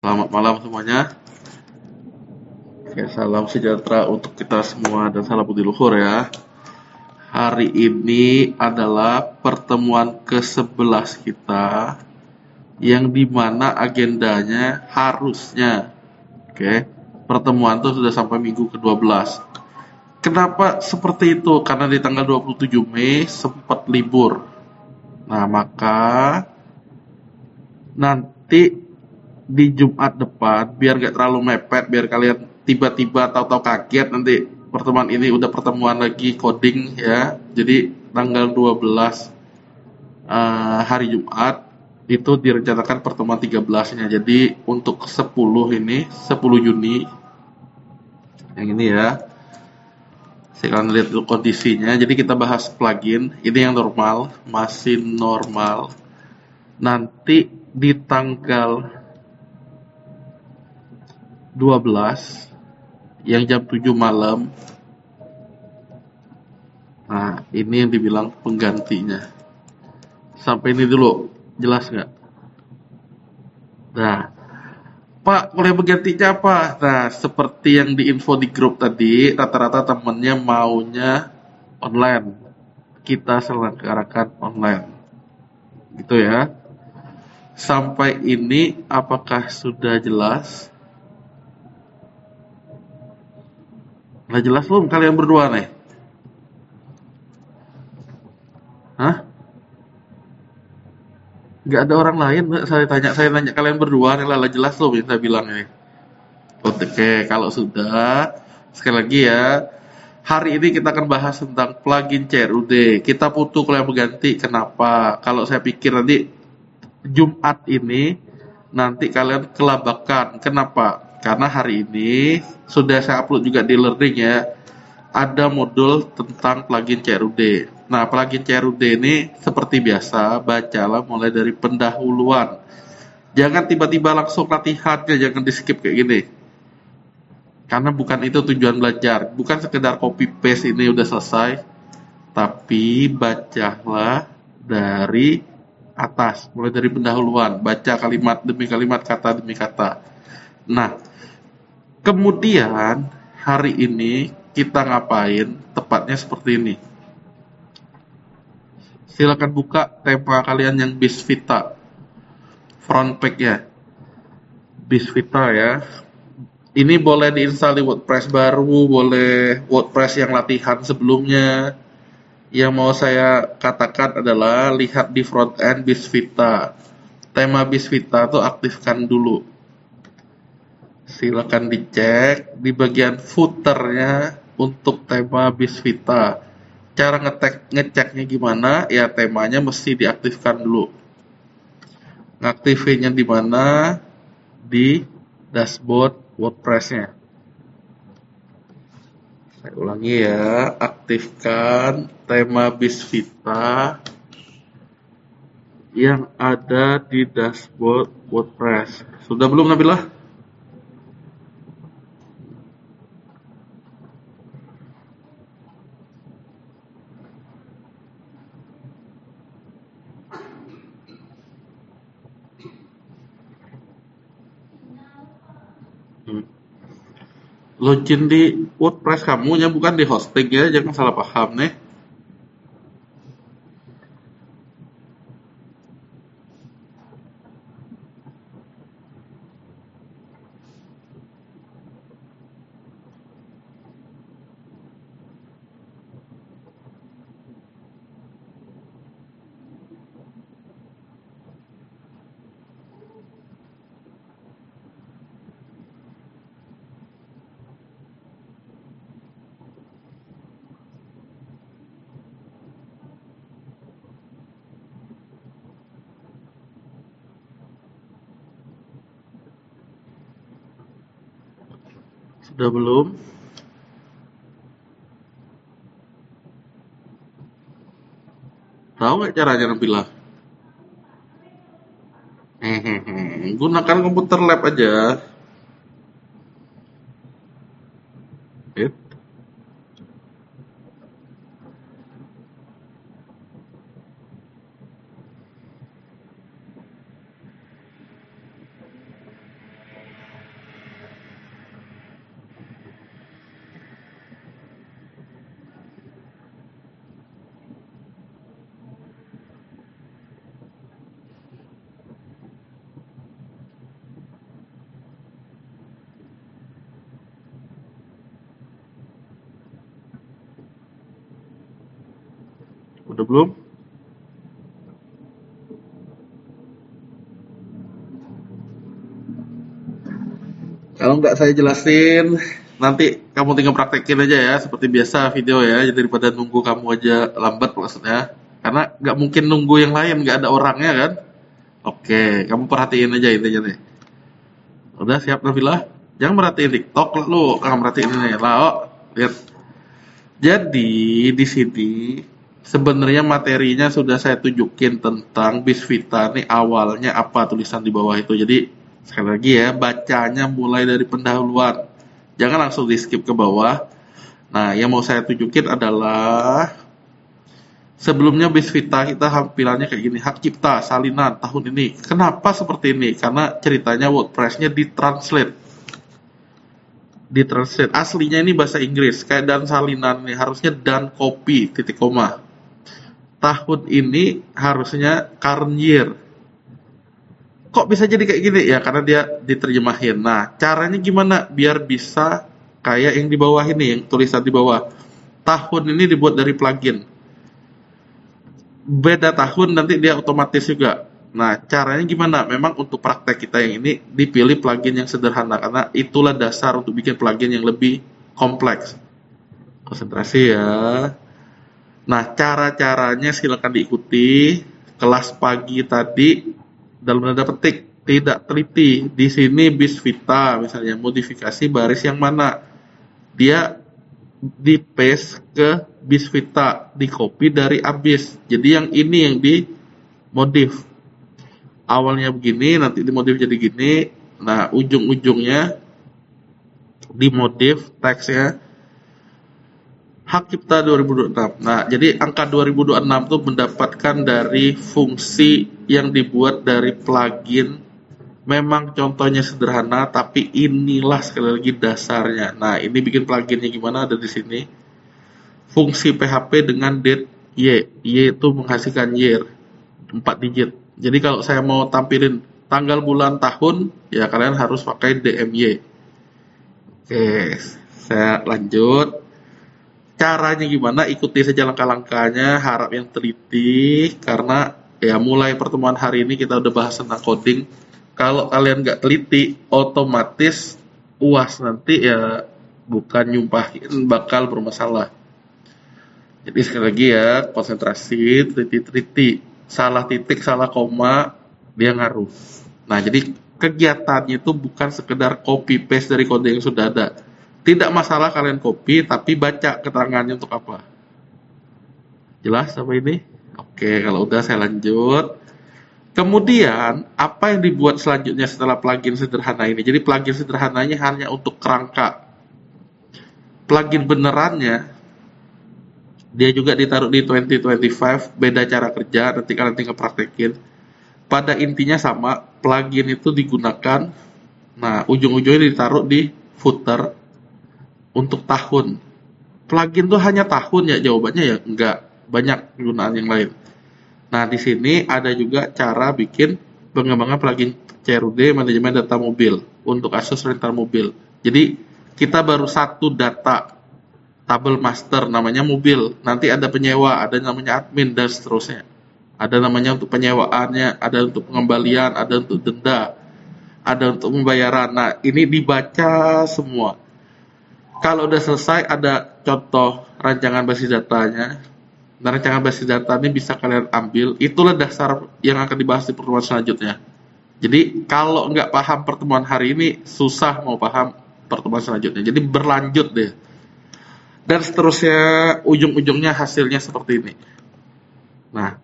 Selamat malam semuanya. Oke, salam sejahtera untuk kita semua dan salam budi luhur ya. Hari ini adalah pertemuan ke-11 kita yang dimana agendanya harusnya, oke, pertemuan itu sudah sampai minggu ke-12. Kenapa seperti itu? Karena di tanggal 27 Mei sempat libur. Nah, maka nanti di Jumat depan biar gak terlalu mepet, biar kalian tiba-tiba tahu-tahu kaget nanti pertemuan ini udah pertemuan lagi coding ya. Jadi tanggal 12 hari Jumat itu direncanakan pertemuan 13-nya. Jadi untuk 10 ini 10 Juni yang ini ya. Saya akan lihat dulu kondisinya. Jadi kita bahas plugin. Ini yang normal, masih normal. Nanti di tanggal 12 yang jam 7 malam. Nah, ini yang dibilang penggantinya. Sampai ini dulu, jelas nggak? Nah, Pak, boleh penggantinya apa? Nah, seperti yang diinfo di grup tadi, rata-rata temennya maunya online. Kita selenggarakan online. Gitu ya. Sampai ini apakah sudah jelas? Nggak jelas belum kalian berdua nih? Hah? Nggak ada orang lain, Mbak. Saya tanya kalian berdua nih lah jelas loh bisa bilang ini. Oke, kalau sudah, sekali lagi ya, hari ini kita akan bahas tentang plugin CRUD. Kita butuh kalian mengganti. Kenapa? Kalau saya pikir nanti Jumat ini nanti kalian kelabakan. Kenapa? Karena hari ini sudah saya upload juga di learning ya. Ada modul tentang plugin CRUD. Nah, plugin CRUD ini seperti biasa, bacalah mulai dari pendahuluan. Jangan tiba-tiba langsung latihannya, jangan di skip kayak gini. Karena bukan itu tujuan belajar, bukan sekedar copy paste ini udah selesai, tapi bacalah dari atas, mulai dari pendahuluan, baca kalimat demi kalimat, kata demi kata. Nah, kemudian hari ini kita ngapain? Tepatnya seperti ini. Silakan buka tema kalian yang Bisvita, front page ya, Bisvita ya. Ini boleh diinstal di WordPress baru, boleh WordPress yang latihan sebelumnya. Yang mau saya katakan adalah lihat di front end Bisvita. Tema Bisvita tuh aktifkan dulu. Silakan dicek di bagian footernya untuk tema Bisvita. Cara ngeceknya gimana? Ya temanya mesti diaktifkan dulu. Ngaktifinnya di mana? Di dashboard WordPress-nya. Saya ulangi ya, aktifkan tema Bisvita yang ada di dashboard WordPress. Sudah belum Nabila? Login di WordPress kamu ya, bukan di hosting ya, jangan salah paham nih. Sudah belum? Tahu nggak caranya Nabila? Gunakan komputer lab aja. It. Udah belum? Kalau nggak saya jelasin, nanti kamu tinggal praktekin aja ya, seperti biasa video ya. Jadi daripada nunggu kamu aja lambat maksudnya. Karena nggak mungkin nunggu yang lain, nggak ada orangnya kan. Oke, kamu perhatiin aja intinya nih. Udah siap Nabila? Jangan merhatiin TikTok lah lu, kamu merhatiin ini. Lah, oh, lihat. Jadi di sini sebenarnya materinya sudah saya tunjukin tentang bis vita nih awalnya apa tulisan di bawah itu. Jadi sekali lagi ya, bacanya mulai dari pendahuluan. Jangan langsung di skip ke bawah. Nah, yang mau saya tunjukin adalah sebelumnya bis vita kita tampilannya kayak gini, hak cipta salinan tahun ini. Kenapa seperti ini? Karena ceritanya WordPress-nya ditranslate aslinya ini bahasa Inggris kayak dan salinan nih harusnya dan copy titik koma, tahun ini harusnya current year. Kok bisa jadi kayak gini ya, karena dia diterjemahin. Nah, caranya gimana biar bisa kayak yang di bawah ini, yang tulisan di bawah, tahun ini dibuat dari plugin, beda tahun nanti dia otomatis juga. Nah, caranya gimana? Memang untuk praktek kita yang ini dipilih plugin yang sederhana karena itulah dasar untuk bikin plugin yang lebih kompleks. Konsentrasi ya. Nah, cara-caranya silakan diikuti. Kelas pagi tadi dalam tanda petik tidak teliti. Di sini bis vita misalnya modifikasi baris yang mana? Dia di paste ke bis vita, di copy dari abis. Jadi yang ini yang di modif. Awalnya begini, nanti dimodif jadi gini. Nah, ujung-ujungnya dimodif teksnya hak cipta 2026. Nah, jadi angka 2026 itu mendapatkan dari fungsi yang dibuat dari plugin. Memang contohnya sederhana, tapi inilah sekali lagi dasarnya. Nah, ini bikin pluginnya gimana ada di sini. Fungsi PHP dengan date Y. Y itu menghasilkan year 4 digit. Jadi kalau saya mau tampilin tanggal bulan tahun, ya kalian harus pakai DMY. Oke, saya lanjut. Caranya gimana? Ikuti saja langkah-langkahnya, harap yang teliti karena ya mulai pertemuan hari ini kita udah bahas tentang coding. Kalau kalian nggak teliti, otomatis UAS nanti ya bukan nyumpahin bakal bermasalah. Jadi sekali lagi ya, konsentrasi, teliti-teliti. Salah titik, salah koma, dia ngaruh. Nah, jadi kegiatannya itu bukan sekedar copy paste dari kode yang sudah ada. Tidak masalah kalian copy, tapi baca keterangannya untuk apa. Jelas sampai ini? Oke, kalau udah saya lanjut. Kemudian, apa yang dibuat selanjutnya setelah plugin sederhana ini? Jadi plugin sederhananya hanya untuk kerangka. Plugin benerannya dia juga ditaruh di 2025, beda cara kerja, nanti kalian tinggal praktekin. Pada intinya sama, plugin itu digunakan, nah ujung-ujungnya ditaruh di footer untuk tahun. Plugin tuh hanya tahun ya, jawabannya ya enggak, banyak penggunaan yang lain. Nah di sini ada juga cara bikin pengembangan plugin CRUD manajemen data mobil untuk Asus rental mobil. Jadi kita baru satu data tabel master namanya mobil, nanti ada penyewa, ada namanya admin dan seterusnya. Ada namanya untuk penyewaannya, ada untuk pengembalian, ada untuk denda, ada untuk pembayaran. Nah, ini dibaca semua. Kalau udah selesai ada contoh rancangan basis datanya. Nah, rancangan basis data ini bisa kalian ambil. Itulah dasar yang akan dibahas di pertemuan selanjutnya. Jadi kalau nggak paham pertemuan hari ini, susah mau paham pertemuan selanjutnya. Jadi berlanjut deh. Dan seterusnya ujung-ujungnya hasilnya seperti ini. Nah,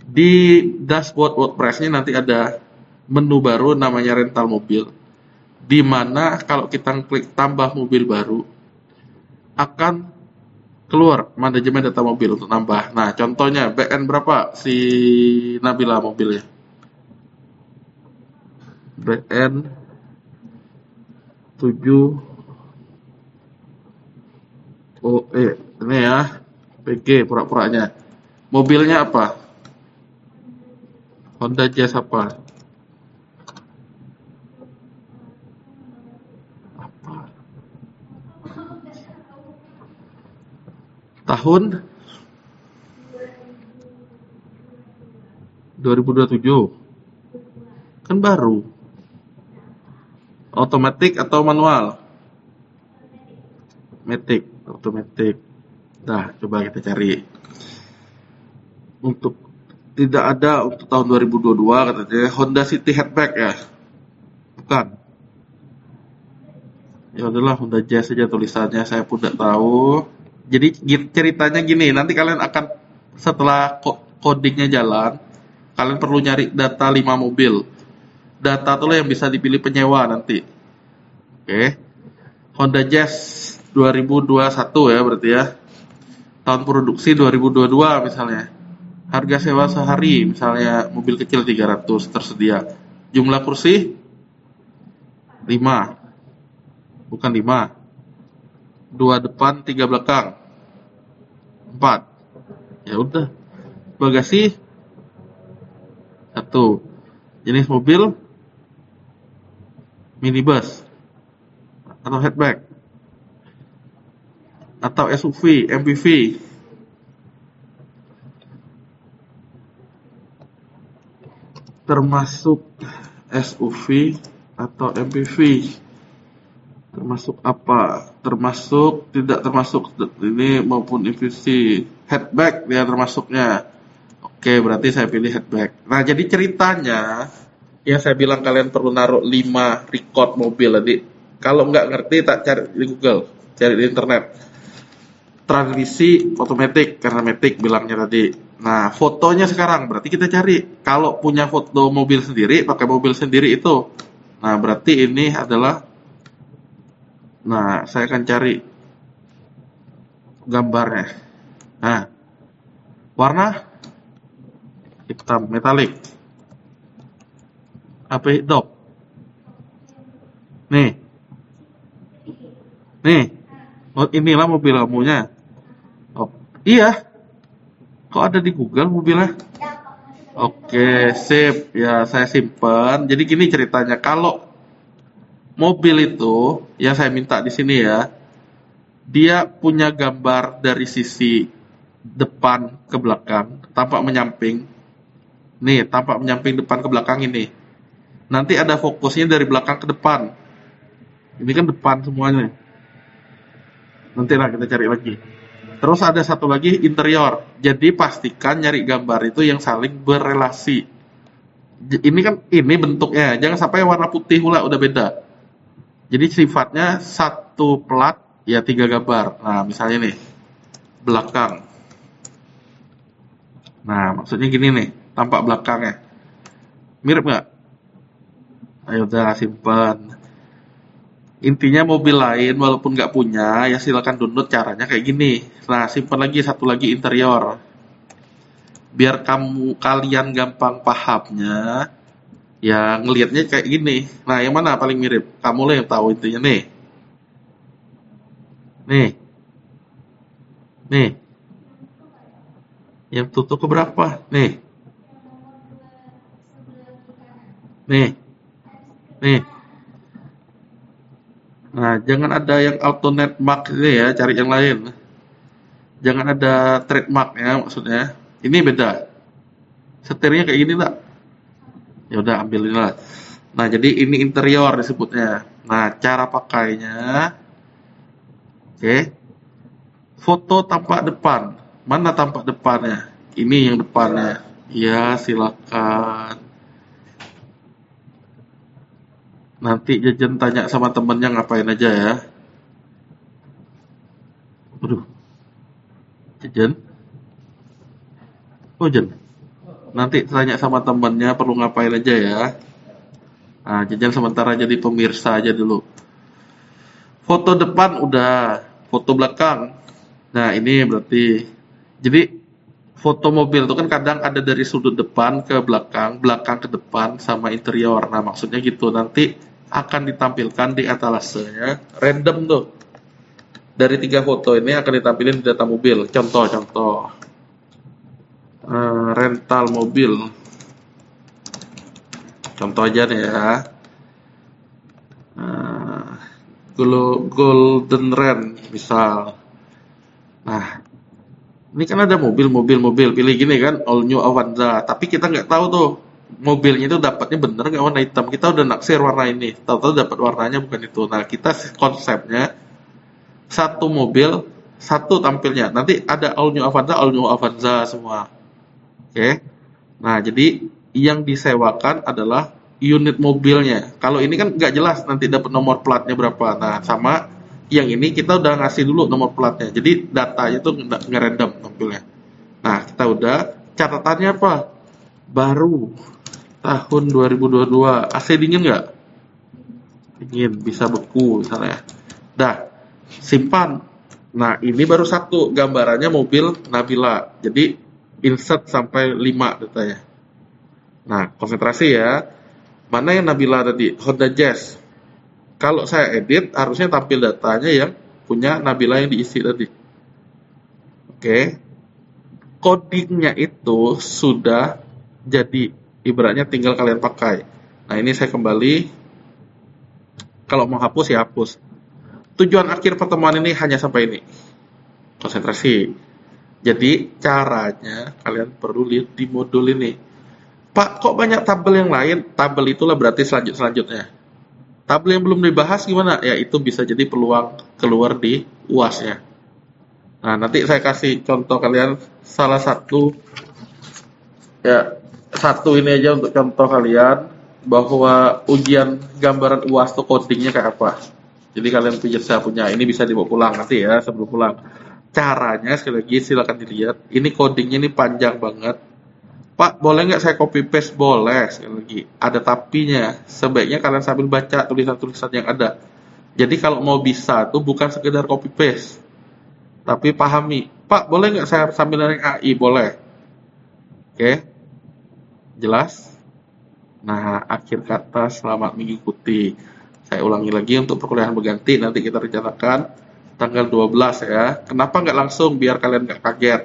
di dashboard WordPress-nya nanti ada menu baru namanya rental mobil, di mana kalau kita klik tambah mobil baru akan keluar manajemen data mobil untuk nambah. Nah, contohnya BN berapa si Nabila mobilnya? BN 7 ini ya, PG pura-puranya. Mobilnya apa? Honda Jazz apa? Tahun 2027. Kan baru. Otomatis atau manual? Otomatis. Nah, coba kita cari. Untuk tidak ada untuk tahun 2022 katanya Honda City hatchback ya. Bukan. Ya udahlah Honda Jazz saja tulisannya, saya pun tidak tahu. Jadi ceritanya gini, nanti kalian akan setelah codingnya jalan, kalian perlu nyari data 5 mobil. Data itulah yang bisa dipilih penyewa nanti. Oke. Honda Jazz 2021 ya berarti ya. Tahun produksi 2022 misalnya. Harga sewa sehari misalnya mobil kecil 300 tersedia. Jumlah kursi 5. Bukan 5. 2 depan, 3 belakang. 4. Ya udah. Bagasi 1. Jenis mobil minibus atau hatchback atau SUV, MPV. Termasuk SUV atau MPV. Termasuk apa? Termasuk, tidak termasuk ini maupun MPV. Hatchback dia termasuknya. Oke, berarti saya pilih hatchback. Nah, jadi ceritanya yang saya bilang kalian perlu naruh 5 record mobil tadi. Kalau nggak ngerti tak cari di Google, cari di internet. Transmisi otomatis karena matic bilangnya tadi. Nah, fotonya sekarang berarti kita cari. Kalau punya foto mobil sendiri, pakai mobil sendiri itu. Nah, berarti ini adalah. Nah, saya akan cari gambarnya. Nah, warna hitam metalik. Apa dop? Nih. Oh, inilah mobil kamunya. Oh, iya. Kok ada di Google mobilnya? Oke, sip. Ya, saya simpan. Jadi gini ceritanya, kalau mobil itu yang saya minta di sini ya, dia punya gambar dari sisi depan ke belakang, tampak menyamping. Nih, tampak menyamping depan ke belakang ini. Nanti ada fokusnya dari belakang ke depan. Ini kan depan semuanya. Nanti lah kita cari lagi. Terus ada satu lagi interior. Jadi pastikan nyari gambar itu yang saling berrelasi. Ini kan ini bentuknya, jangan sampai warna putih pula udah beda. Jadi sifatnya satu plat ya 3 gambar. Nah, misalnya nih belakang. Nah, maksudnya gini nih, tampak belakangnya. Mirip nggak? Ayo udah simpan. Intinya mobil lain walaupun nggak punya ya silakan download, caranya kayak gini. Nah, simpan lagi satu lagi interior. Biar kalian gampang pahamnya, ya ngelihatnya kayak gini. Nah, yang mana paling mirip? Kamu lah yang tahu intinya nih. Nih. Yang tutup keberapa? Nih. Nih. Nah, jangan ada yang auto netmark ini ya, cari yang lain. Jangan ada trademark ya maksudnya. Ini beda. Setirnya kayak gini lah. Ya udah ambil ini lah. Nah, jadi ini interior disebutnya. Nah, cara pakainya. Oke. Foto tampak depan. Mana tampak depannya? Ini yang depannya. Ya, silakan. Nanti Jajan tanya sama temennya ngapain aja ya. Aduh, Jajan. Oh, Jan. Nanti tanya sama temennya perlu ngapain aja ya. Nah, Jajan sementara jadi pemirsa aja dulu. Foto depan udah, foto belakang. Nah, ini berarti. Jadi, foto mobil itu kan kadang ada dari sudut depan ke belakang, belakang ke depan, sama interior. Nah, maksudnya gitu. Nanti akan ditampilkan di etalasenya. Random tuh. Dari 3 foto ini akan ditampilkan di data mobil. Contoh. Rental mobil. Contoh aja nih ya. Golden Ren misal. Nah, Ini kan ada mobil, pilih gini kan, all new Avanza. Tapi kita nggak tahu tuh mobilnya itu dapatnya bener nggak warna hitam. Kita udah naksir warna ini, tahu-tahu dapat warnanya bukan itu. Nah, kita konsepnya satu mobil, satu tampilnya. Nanti ada all new Avanza semua. Oke. Nah, jadi yang disewakan adalah unit mobilnya. Kalau ini kan nggak jelas nanti dapat nomor platnya berapa. Nah, sama yang ini kita udah ngasih dulu nomor platnya. Jadi datanya tuh ngerandom tampilnya. Nah, kita udah catatannya apa? Baru tahun 2022. AC dingin nggak? Dingin, bisa beku misalnya. Dah, simpan. Nah, ini baru satu gambarannya mobil Nabila. Jadi insert sampai 5 datanya. Nah, konsentrasi ya. Mana yang Nabila tadi? Honda Jazz. Kalau saya edit, harusnya tampil datanya yang punya Nabila yang diisi tadi. Oke. Codingnya itu sudah jadi. Ibaratnya tinggal kalian pakai. Nah, ini saya kembali. Kalau mau hapus ya hapus. Tujuan akhir pertemuan ini hanya sampai ini. Konsentrasi. Jadi, caranya kalian perlu lihat di modul ini. Pak, kok banyak tabel yang lain? Tabel itulah berarti selanjutnya. Tabel yang belum dibahas gimana? Ya, itu bisa jadi peluang keluar di UAS-nya. Nah, nanti saya kasih contoh kalian salah satu, ya, satu ini aja untuk contoh kalian bahwa ujian gambaran UAS itu codingnya kayak apa. Jadi kalian pijat saya punya, ini bisa dibawa pulang nanti ya sebelum pulang. Caranya sekali lagi silakan dilihat. Ini codingnya ini panjang banget. Pak, boleh nggak saya copy paste? Boleh, sekali lagi. Ada tapinya. Sebaiknya kalian sambil baca tulisan-tulisan yang ada. Jadi kalau mau bisa tuh bukan sekedar copy paste, tapi pahami. Pak, boleh nggak saya sambil narik AI? Boleh. Oke, jelas? Nah, akhir kata selamat mengikuti. Saya ulangi lagi untuk perkuliahan berganti. Nanti kita rencanakan tanggal 12 ya. Kenapa nggak langsung biar kalian nggak kaget?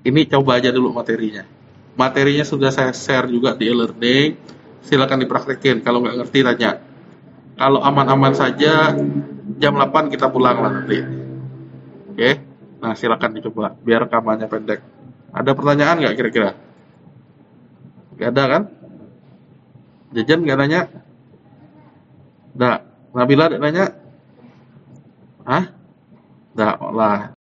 Ini coba aja dulu materinya. Materinya sudah saya share juga di e-learning. Silakan dipraktekin. Kalau nggak ngerti tanya. Kalau aman-aman saja, jam 8 kita pulang lah nanti. Oke? Nah, silakan dicoba. Biar rekamannya pendek. Ada pertanyaan nggak kira-kira? Nggak ada kan? Jajan nggak nanya? Nggak. Nabila nanya? Hah? Nggak lah.